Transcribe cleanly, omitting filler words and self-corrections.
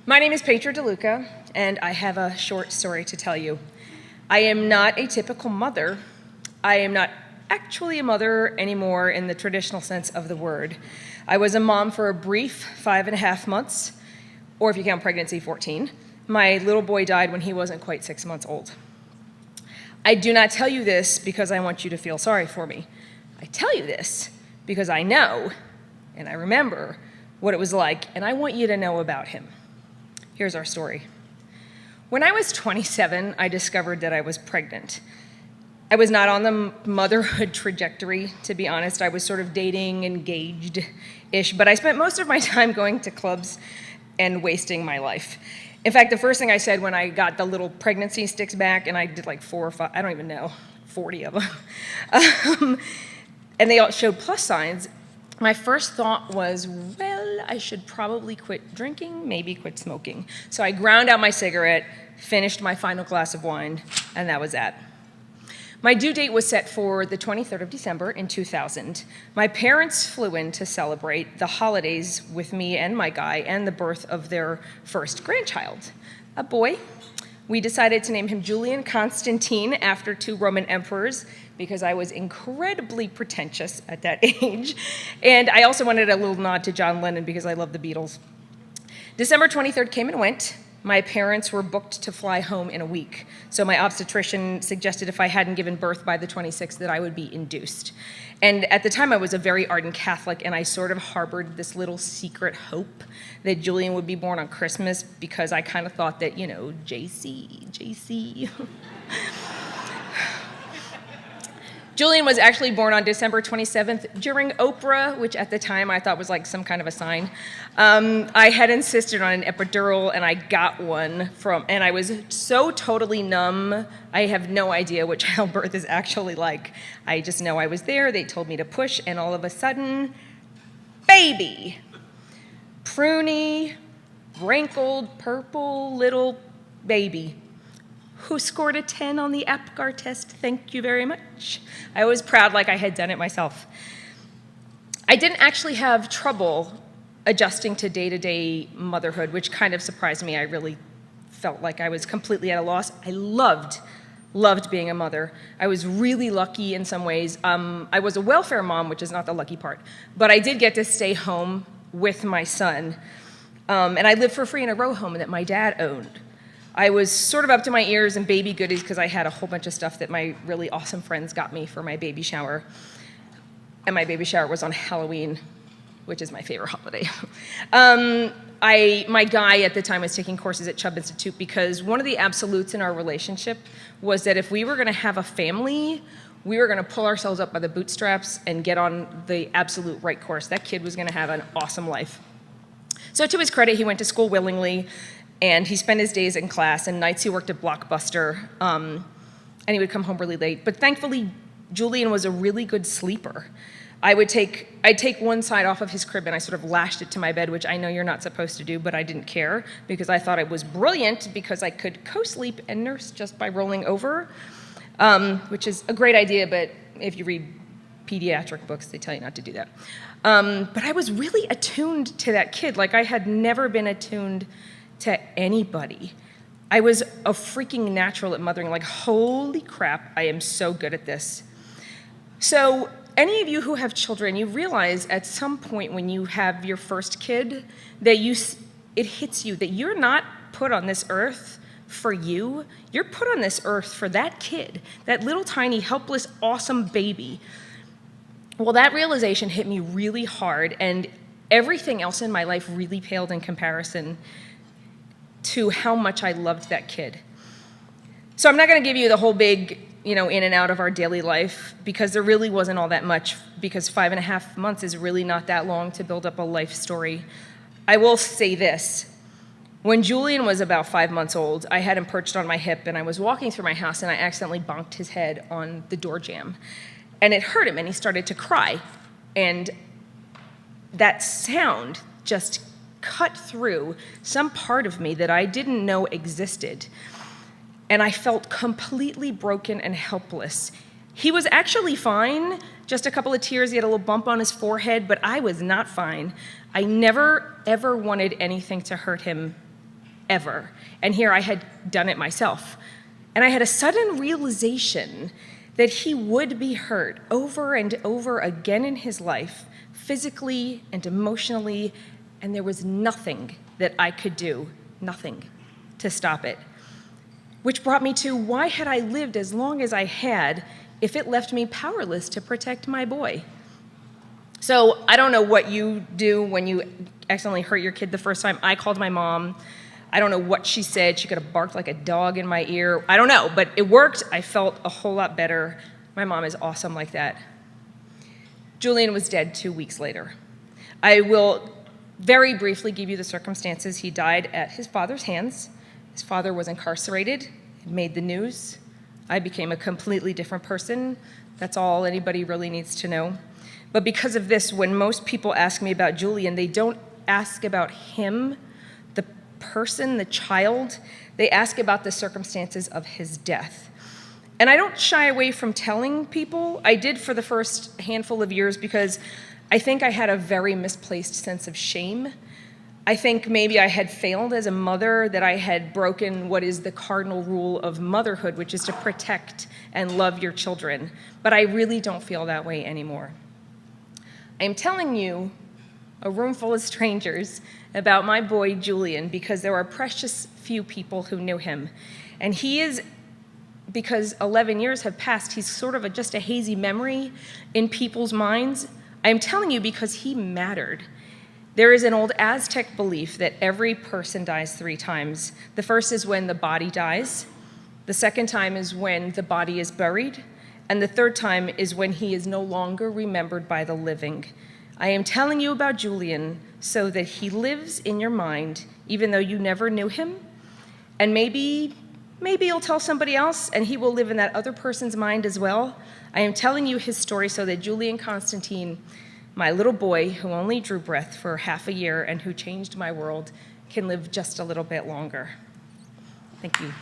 My name is Petra DeLuca, and I have a short story to tell you. I am not a typical mother. I am not actually a mother anymore in the traditional sense of the word. I was a mom for a brief 5.5 months, or if you count pregnancy, 14. My little boy died when he wasn't quite 6 months old. I do not tell you this because I want you to feel sorry for me. I tell you this because I know, and I remember what it was like, and I want you to know about him. Here's our story. When I was 27, I discovered that I was pregnant. I was not on the motherhood trajectory, to be honest. I was sort of dating, engaged-ish, but I spent most of my time going to clubs and wasting my life. In fact, the first thing I said when I got the little pregnancy sticks back, and I did like 4 or 5, I don't even know, 40 of them, and they all showed plus signs, my first thought was, well, I should probably quit drinking, maybe quit smoking. So I ground out my cigarette, finished my final glass of wine, and that was that. My due date was set for the 23rd of December in 2000. My parents flew in to celebrate the holidays with me and my guy and the birth of their first grandchild, a boy. We decided to name him Julian Constantine after 2 Roman emperors because I was incredibly pretentious at that age. And I also wanted a little nod to John Lennon because I love the Beatles. December 23rd came and went. My parents were booked to fly home in a week. So my obstetrician suggested if I hadn't given birth by the 26th that I would be induced. And at the time I was a very ardent Catholic, and I sort of harbored this little secret hope that Julian would be born on Christmas because I kind of thought that, JC. Julian was actually born on December 27th during Oprah, which at the time I thought was like some kind of a sign. I had insisted on an epidural, and I got one and I was so totally numb, I have no idea what childbirth is actually like. I just know I was there, they told me to push, and all of a sudden, baby. Pruny, wrinkled, purple little baby. Who scored a 10 on the APGAR test, thank you very much. I was proud like I had done it myself. I didn't actually have trouble adjusting to day-to-day motherhood, which kind of surprised me. I really felt like I was completely at a loss. I loved being a mother. I was really lucky in some ways. I was a welfare mom, which is not the lucky part, but I did get to stay home with my son. And I lived for free in a row home that my dad owned. I was sort of up to my ears in baby goodies because I had a whole bunch of stuff that my really awesome friends got me for my baby shower. And my baby shower was on Halloween, which is my favorite holiday. My guy at the time was taking courses at Chubb Institute because one of the absolutes in our relationship was that if we were going to have a family, we were going to pull ourselves up by the bootstraps and get on the absolute right course. That kid was going to have an awesome life. So to his credit, he went to school willingly, and he spent his days in class, and nights he worked at Blockbuster, and he would come home really late. But thankfully, Julian was a really good sleeper. I'd take one side off of his crib, and I sort of lashed it to my bed, which I know you're not supposed to do, but I didn't care, because I thought it was brilliant, because I could co-sleep and nurse just by rolling over, which is a great idea, but if you read pediatric books, they tell you not to do that. But I was really attuned to that kid. Like, I had never been attuned to anybody. I was a freaking natural at mothering, like, holy crap, I am so good at this. So any of you who have children, you realize at some point when you have your first kid that it hits you that you're not put on this earth for you. You're put on this earth for that kid, that little tiny, helpless, awesome baby. Well, that realization hit me really hard, and everything else in my life really paled in comparison to how much I loved that kid. So I'm not going to give you the whole big, in and out of our daily life, because there really wasn't all that much, because 5.5 months is really not that long to build up a life story. I will say this. When Julian was about 5 months old, I had him perched on my hip, and I was walking through my house, and I accidentally bonked his head on the door jamb. And it hurt him, and he started to cry. And that sound just cut through some part of me that I didn't know existed. And I felt completely broken and helpless. He was actually fine, just a couple of tears. He had a little bump on his forehead, but I was not fine. I never, ever wanted anything to hurt him ever. And here I had done it myself. And I had a sudden realization that he would be hurt over and over again in his life, physically and emotionally, and there was nothing that I could do, nothing, to stop it. Which brought me to, why had I lived as long as I had if it left me powerless to protect my boy? So I don't know what you do when you accidentally hurt your kid the first time. I called my mom. I don't know what she said. She could have barked like a dog in my ear. I don't know, but it worked. I felt a whole lot better. My mom is awesome like that. Julian was dead 2 weeks later. I will very briefly give you the circumstances. He died at his father's hands. His father was incarcerated. It made the news. I became a completely different person. That's all anybody really needs to know. But because of this, when most people ask me about Julian, they don't ask about him, the person, the child. They ask about the circumstances of his death. And I don't shy away from telling people. I did for the first handful of years because I think I had a very misplaced sense of shame. I think maybe I had failed as a mother, that I had broken what is the cardinal rule of motherhood, which is to protect and love your children. But I really don't feel that way anymore. I am telling you, a room full of strangers, about my boy Julian because there are precious few people who knew him. And he is, because 11 years have passed, he's sort of just a hazy memory in people's minds. I am telling you because he mattered. There is an old Aztec belief that every person dies 3 times. The first is when the body dies. The second time is when the body is buried. And the third time is when he is no longer remembered by the living. I am telling you about Julian so that he lives in your mind, even though you never knew him. And maybe you'll tell somebody else, and he will live in that other person's mind as well. I am telling you his story so that Julian Constantine, my little boy who only drew breath for half a year and who changed my world, can live just a little bit longer. Thank you.